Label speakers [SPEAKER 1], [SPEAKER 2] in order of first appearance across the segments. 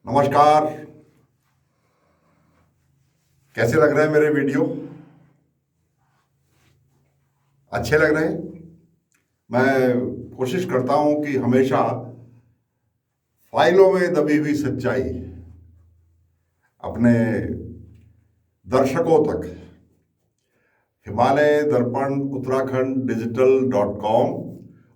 [SPEAKER 1] नमस्कार। कैसे लग रहे हैं मेरे वीडियो? अच्छे लग रहे हैं? मैं कोशिश करता हूं कि हमेशा फाइलों में दबी हुई सच्चाई अपने दर्शकों तक हिमालय दर्पण उत्तराखंड डिजिटल.com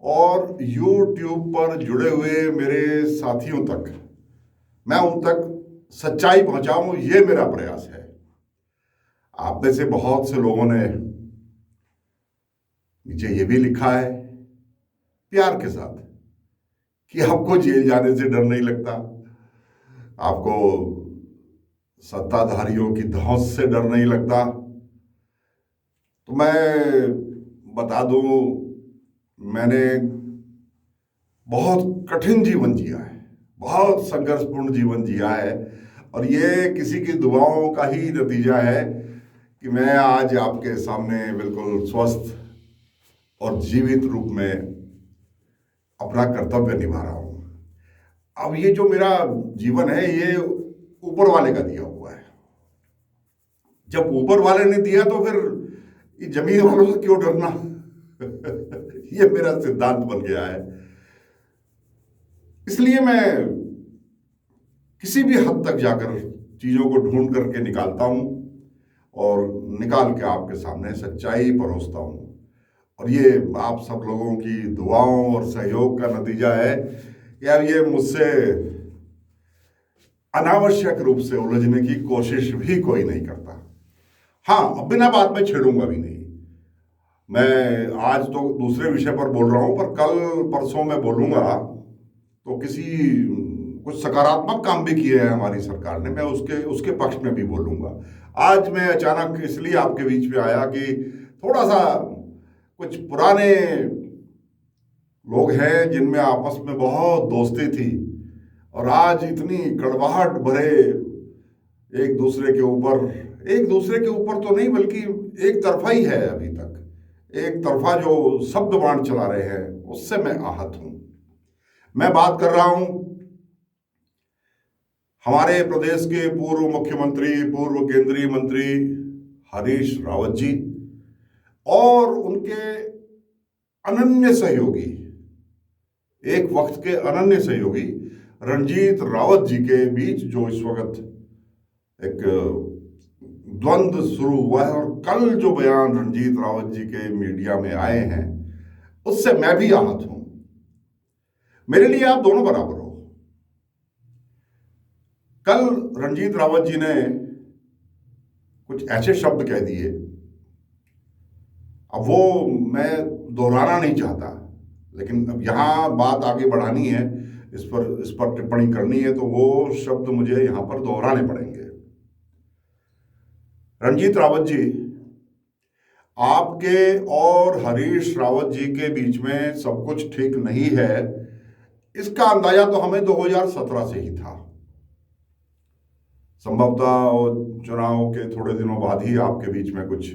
[SPEAKER 1] और यूट्यूब पर जुड़े हुए मेरे साथियों तक मैं उन तक सच्चाई पहुंचाऊं, ये मेरा प्रयास है। आप में से बहुत से लोगों ने नीचे ये भी लिखा है प्यार के साथ कि आपको जेल जाने से डर नहीं लगता, आपको सत्ताधारियों की धौंस से डर नहीं लगता। तो मैं बता दूं, मैंने बहुत कठिन जीवन जिया है, बहुत संघर्षपूर्ण जीवन जिया है, और ये किसी की दुआओं का ही नतीजा है कि मैं आज आपके सामने बिल्कुल स्वस्थ और जीवित रूप में अपना कर्तव्य निभा रहा हूं। अब ये जो मेरा जीवन है ये ऊपर वाले का दिया हुआ है। जब ऊपर वाले ने दिया तो फिर ये जमीन वालों से क्यों डरना? ये मेरा सिद्धांत बन गया है। इसलिए मैं किसी भी हद तक जाकर चीजों को ढूंढ करके निकालता हूं और निकाल के आपके सामने सच्चाई परोसता हूं। और ये आप सब लोगों की दुआओं और सहयोग का नतीजा है कि अब ये मुझसे अनावश्यक रूप से उलझने की कोशिश भी कोई नहीं करता। हाँ, अब बिना बात में छेड़ूंगा भी नहीं। मैं आज तो दूसरे विषय पर बोल रहा हूं, पर कल परसों में बोलूंगा तो कुछ सकारात्मक काम भी किए हैं हमारी सरकार ने, मैं उसके उसके पक्ष में भी बोलूंगा। आज मैं अचानक इसलिए आपके बीच में आया कि थोड़ा सा कुछ पुराने लोग हैं जिनमें आपस में बहुत दोस्ती थी और आज इतनी कड़वाहट भरे एक दूसरे के ऊपर तो नहीं, बल्कि एक तरफा ही है। अभी तक एक तरफा जो शब्द बाण चला रहे हैं उससे मैं आहत हूं। मैं बात कर रहा हूं हमारे प्रदेश के पूर्व मुख्यमंत्री, पूर्व केंद्रीय मंत्री हरीश रावत जी और उनके अनन्य सहयोगी, एक वक्त के अनन्य सहयोगी रणजीत रावत जी के बीच जो इस वक्त एक द्वंद्व शुरू हुआ है, और कल जो बयान रणजीत रावत जी के मीडिया में आए हैं उससे मैं भी आहत हूं। मेरे लिए आप दोनों बराबर हो। कल रणजीत रावत जी ने कुछ ऐसे शब्द कह दिए, अब वो मैं दोहराना नहीं चाहता, लेकिन अब यहां बात आगे बढ़ानी है, इस पर टिप्पणी करनी है, तो वो शब्द मुझे यहां पर दोहराने पड़ेंगे। रणजीत रावत जी, आपके और हरीश रावत जी के बीच में सब कुछ ठीक नहीं है, इसका अंदाजा तो हमें 2017 से ही था। संभवतः चुनाव के थोड़े दिनों बाद ही आपके बीच में कुछ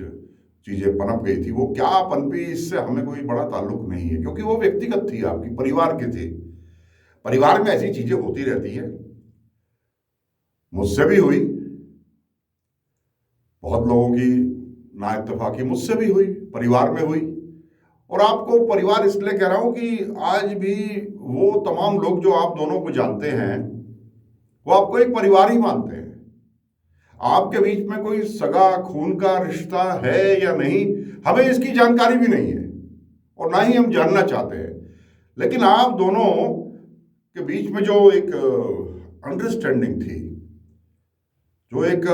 [SPEAKER 1] चीजें पनप गई थी। वो क्या पनपी, इससे हमें कोई बड़ा ताल्लुक नहीं है, क्योंकि वो व्यक्तिगत थी, आपकी परिवार के थे। परिवार में ऐसी चीजें होती रहती हैं, मुझसे भी हुई, बहुत लोगों की नाइत्तेफाकी मुझसे भी हुई, परिवार में हुई। और आपको परिवार इसलिए कह रहा हूं कि आज भी वो तमाम लोग जो आप दोनों को जानते हैं वो आपको एक परिवार ही मानते हैं। आपके बीच में कोई सगा खून का रिश्ता है या नहीं, हमें इसकी जानकारी भी नहीं है और ना ही हम जानना चाहते हैं। लेकिन आप दोनों के बीच में जो एक अंडरस्टैंडिंग थी, जो एक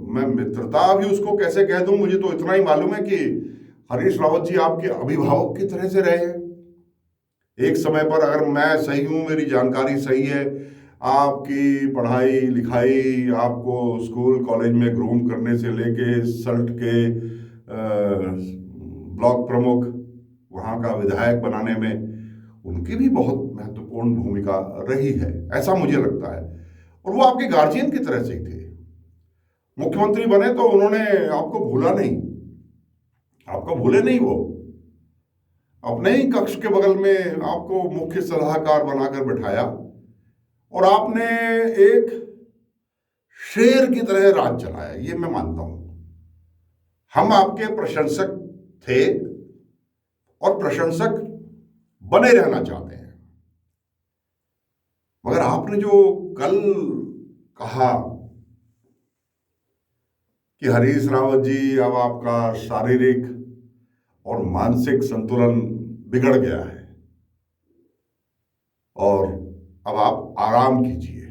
[SPEAKER 1] मैं मित्रता भी उसको कैसे कह दूं, मुझे तो इतना ही मालूम है कि हरीश रावत जी आपके अभिभावक की तरह से रहे हैं। एक समय पर, अगर मैं सही हूं, मेरी जानकारी सही है, आपकी पढ़ाई लिखाई, आपको स्कूल कॉलेज में ग्रूम करने से लेके सल्ट के ब्लॉक प्रमुख, वहाँ का विधायक बनाने में उनकी भी बहुत महत्वपूर्ण भूमिका रही है, ऐसा मुझे लगता है। और वो आपके गार्जियन की तरह से ही थे। मुख्यमंत्री बने तो उन्होंने आपको भूला नहीं, आपको भूले नहीं। वो अपने ही कक्ष के बगल में आपको मुख्य सलाहकार बनाकर बिठाया और आपने एक शेर की तरह राज चलाया, ये मैं मानता हूं। हम आपके प्रशंसक थे और प्रशंसक बने रहना चाहते हैं, मगर आपने जो कल कहा कि हरीश रावत जी, अब आपका शारीरिक और मानसिक संतुलन बिगड़ गया है और अब आप आराम कीजिए,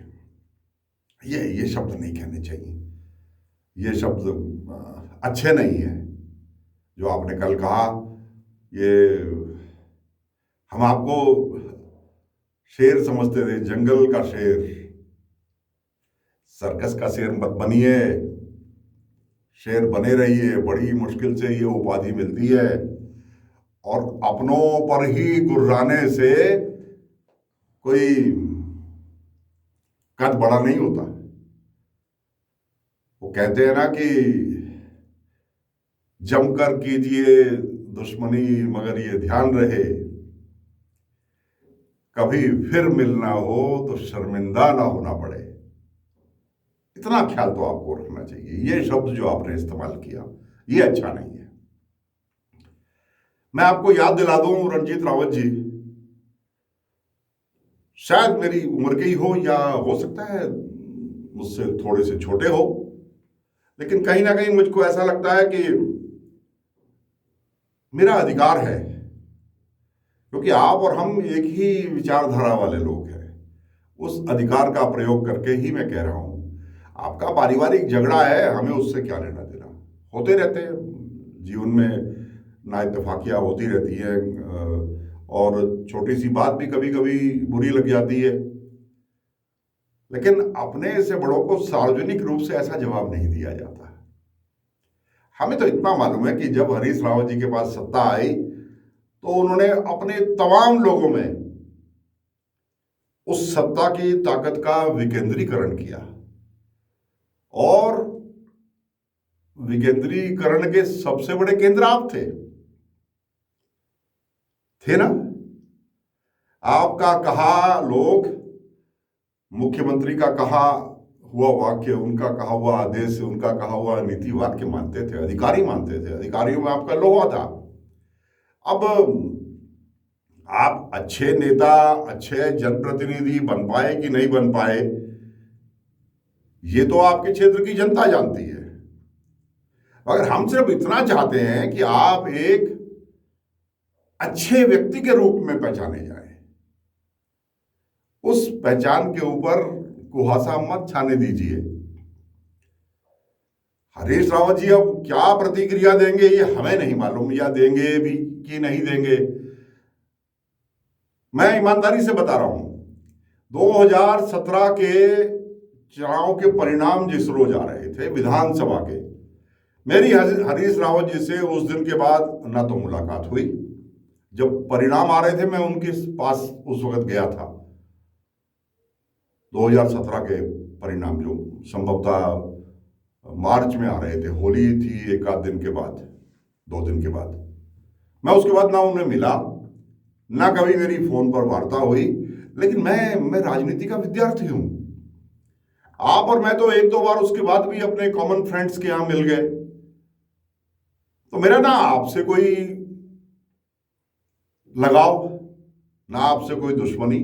[SPEAKER 1] ये शब्द नहीं कहने चाहिए, ये शब्द अच्छे नहीं है जो आपने कल कहा। ये हम आपको शेर समझते थे, जंगल का शेर, सर्कस का शेर मत बनिए, शेर बने रहिए। बड़ी मुश्किल से ये उपाधि मिलती है और अपनों पर ही गुर्राने से कोई कद बड़ा नहीं होता। वो कहते हैं ना कि जमकर कीजिए दुश्मनी, मगर ये ध्यान रहे कभी फिर मिलना हो तो शर्मिंदा ना होना पड़े। इतना ख्याल तो आपको रखना चाहिए। ये शब्द जो आपने इस्तेमाल किया ये अच्छा नहीं है। मैं आपको याद दिला दूं, रणजीत रावत जी शायद मेरी उम्र के ही हो या हो सकता है मुझसे थोड़े से छोटे हो, लेकिन कहीं ना कहीं मुझको ऐसा लगता है कि मेरा अधिकार है, क्योंकि आप और हम एक ही विचारधारा वाले लोग हैं। उस अधिकार का प्रयोग करके ही मैं कह रहा हूं, आपका पारिवारिक झगड़ा है, हमें उससे क्या लेना देना। होते रहते हैं जीवन में, ना इत्तेफाकियाँ होती रहती हैं और छोटी सी बात भी कभी कभी बुरी लग जाती है, लेकिन अपने से बड़ों को सार्वजनिक रूप से ऐसा जवाब नहीं दिया जाता। हमें तो इतना मालूम है कि जब हरीश रावत जी के पास सत्ता आई तो उन्होंने अपने तमाम लोगों में उस सत्ता की ताकत का विकेंद्रीकरण किया और विकेंद्रीकरण के सबसे बड़े केंद्र आप थे ना। आपका कहा लोग, मुख्यमंत्री का कहा हुआ वाक्य, उनका कहा हुआ आदेश, उनका कहा हुआ नीति वाक्य मानते थे, अधिकारी मानते थे, अधिकारियों में आपका लोहा था। अब आप अच्छे नेता, अच्छे जनप्रतिनिधि बन पाए कि नहीं बन पाए, ये तो आपके क्षेत्र की जनता जानती है। मगर हम सिर्फ इतना चाहते हैं कि आप एक अच्छे व्यक्ति के रूप में पहचाने जाए। उस पहचान के ऊपर कुहासा मत छाने दीजिए। हरीश रावत जी अब क्या प्रतिक्रिया देंगे ये हमें नहीं मालूम, या देंगे भी कि नहीं देंगे। मैं ईमानदारी से बता रहा हूं, 2017 के चुनाव के परिणाम जिस रोज आ रहे थे विधानसभा के, मेरी हरीश रावत जी से उस दिन के बाद ना तो मुलाकात हुई, जब परिणाम आ रहे थे मैं उनके पास उस वक्त गया था। 2017 के परिणाम जो संभवतः मार्च में आ रहे थे, होली थी एक आध दिन के बाद, 2 दिन के बाद, मैं उसके बाद ना उन्हें मिला, ना कभी मेरी फोन पर वार्ता हुई। लेकिन मैं राजनीति का विद्यार्थी हूं। आप और मैं तो 1-2 बार उसके बाद भी अपने कॉमन फ्रेंड्स के यहां मिल गए, तो मेरा ना आपसे कोई लगाव, ना आपसे कोई दुश्मनी।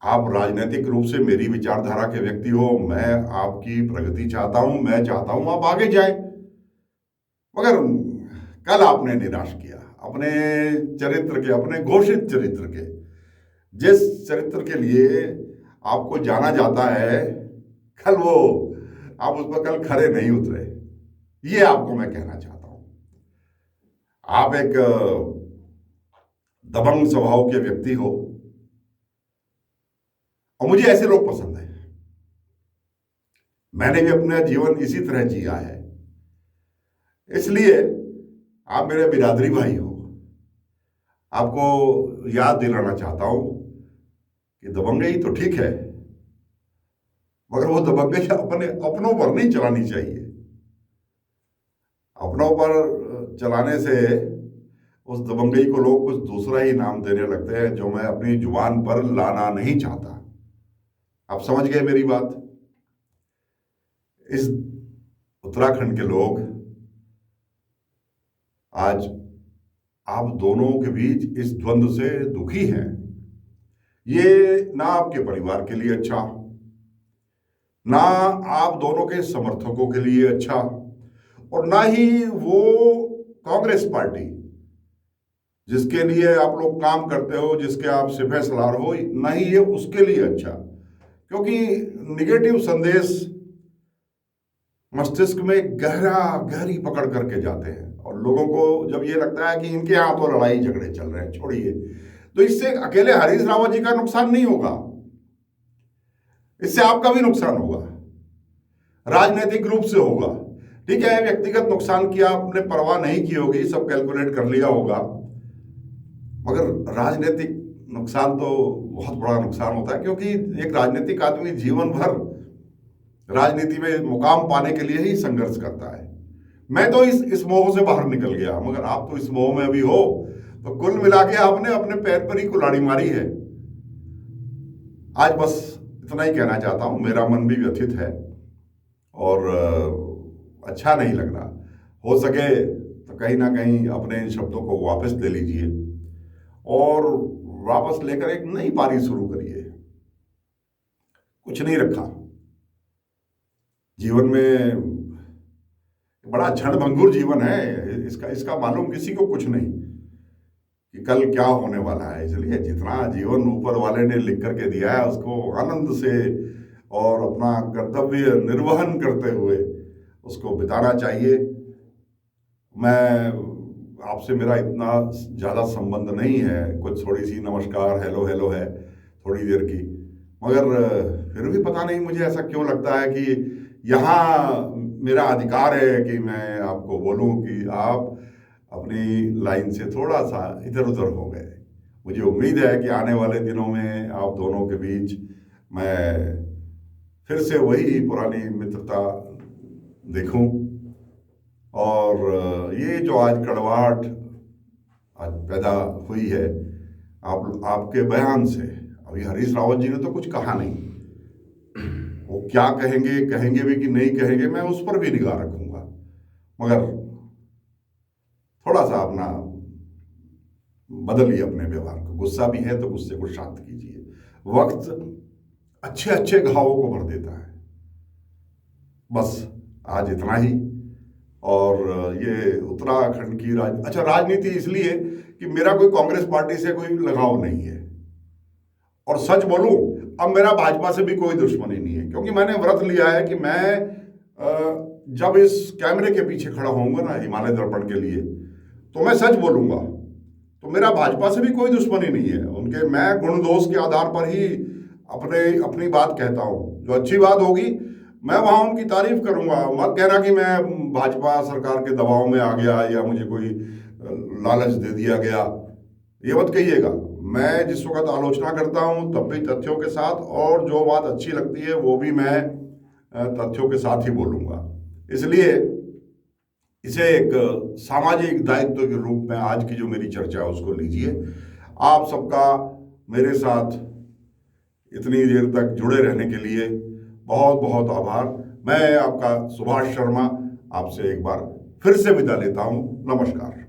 [SPEAKER 1] आप राजनीतिक रूप से मेरी विचारधारा के व्यक्ति हो, मैं आपकी प्रगति चाहता हूं, मैं चाहता हूं आप आगे जाएं। मगर कल आपने निराश किया अपने चरित्र के, अपने घोषित चरित्र के, जिस चरित्र के लिए आपको जाना जाता है, कल वो आप उस पर कल खरे नहीं उतरे। ये आपको मैं कहना चाहता हूं। आप एक दबंग स्वभाव के व्यक्ति हो और मुझे ऐसे लोग पसंद हैं। मैंने भी अपना जीवन इसी तरह जिया है, इसलिए आप मेरे बिरादरी भाई हो। आपको याद दिलाना चाहता हूं कि दबंगई तो ठीक है, मगर वो दबंगई अपने अपनों पर नहीं चलानी चाहिए। अपनों पर चलाने से उस दबंगई को लोग कुछ दूसरा ही नाम देने लगते हैं, जो मैं अपनी जुबान पर लाना नहीं चाहता। आप समझ गए मेरी बात। इस उत्तराखंड के लोग आज आप दोनों के बीच इस द्वंद्व से दुखी हैं। ये ना आपके परिवार के लिए अच्छा, ना आप दोनों के समर्थकों के लिए अच्छा, और ना ही वो कांग्रेस पार्टी जिसके लिए आप लोग काम करते हो, जिसके आप सिपह सलार हो, ना ही ये उसके लिए अच्छा। क्योंकि निगेटिव संदेश मस्तिष्क में गहरी पकड़ करके जाते हैं, और लोगों को जब ये लगता है कि इनके यहाँ तो लड़ाई झगड़े चल रहे हैं, छोड़िए, तो इससे अकेले हरीश रावत जी का नुकसान नहीं होगा, इससे आपका भी नुकसान होगा, राजनीतिक रूप से होगा। ठीक है, व्यक्तिगत नुकसान की आपने परवाह नहीं की होगी, सब कैलकुलेट कर लिया होगा, मगर राजनीतिक नुकसान तो बहुत बड़ा नुकसान होता है। क्योंकि एक राजनीतिक आदमी जीवन भर राजनीति में मुकाम पाने के लिए ही संघर्ष करता है। मैं तो इस मोह से बाहर निकल गया, मगर आप तो इस मोह में अभी हो, तो कुल मिला के आपने अपने पैर पर ही कुल्हाड़ी मारी है। आज बस इतना ही कहना चाहता हूं, मेरा मन भी व्यथित है और अच्छा नहीं लग रहा। हो सके तो कहीं ना कहीं अपने इन शब्दों को वापस ले लीजिए और वापस लेकर एक नई पारी शुरू करिए। कुछ नहीं रखा जीवन में, बड़ा क्षणभंगुर जीवन है, इसका मालूम किसी को कुछ नहीं कि कल क्या होने वाला है। इसलिए जितना जीवन ऊपर वाले ने लिख करके दिया है उसको आनंद से और अपना कर्तव्य निर्वहन करते हुए उसको बिताना चाहिए। मैं आपसे मेरा इतना ज़्यादा संबंध नहीं है, कुछ थोड़ी सी नमस्कार हेलो हेलो है थोड़ी देर की, मगर फिर भी पता नहीं मुझे ऐसा क्यों लगता है कि यहाँ मेरा अधिकार है कि मैं आपको बोलूं कि आप अपनी लाइन से थोड़ा सा इधर उधर हो गए। मुझे उम्मीद है कि आने वाले दिनों में आप दोनों के बीच मैं फिर से वही पुरानी मित्रता देखूं, और ये जो आज कड़वाहट आज पैदा हुई है आपके बयान से, अभी हरीश रावत जी ने तो कुछ कहा नहीं, वो क्या कहेंगे भी कि नहीं कहेंगे, मैं उस पर भी निगाह रखूंगा, मगर थोड़ा सा अपना बदलिए अपने व्यवहार को। गुस्सा भी है तो गुस्से को शांत कीजिए। वक्त अच्छे अच्छे घावों को भर देता है। बस आज इतना ही। और ये उत्तराखंड की राजनीति इसलिए कि मेरा कोई कांग्रेस पार्टी से कोई लगाव नहीं है, और सच बोलूं अब मेरा भाजपा से भी कोई दुश्मनी नहीं है, क्योंकि मैंने व्रत लिया है कि मैं जब इस कैमरे के पीछे खड़ा होऊंगा ना हिमालय दर्पण के लिए, तो मैं सच बोलूंगा। तो मेरा भाजपा से भी कोई दुश्मनी नहीं है, उनके मैं गुण दोष के आधार पर ही अपनी बात कहता हूं। जो अच्छी बात होगी मैं वहां उनकी तारीफ करूंगा। मत कहना कि मैं भाजपा सरकार के दबाव में आ गया या मुझे कोई लालच दे दिया गया, ये मत कहिएगा। मैं जिस वक्त आलोचना करता हूं तब भी तथ्यों के साथ, और जो बात अच्छी लगती है वो भी मैं तथ्यों के साथ ही बोलूंगा। इसलिए इसे एक सामाजिक दायित्व के रूप में आज की जो मेरी चर्चा है उसको लीजिए। आप सबका मेरे साथ इतनी देर तक जुड़े रहने के लिए बहुत बहुत आभार। मैं आपका सुभाष शर्मा आपसे एक बार फिर से विदा लेता हूं। नमस्कार।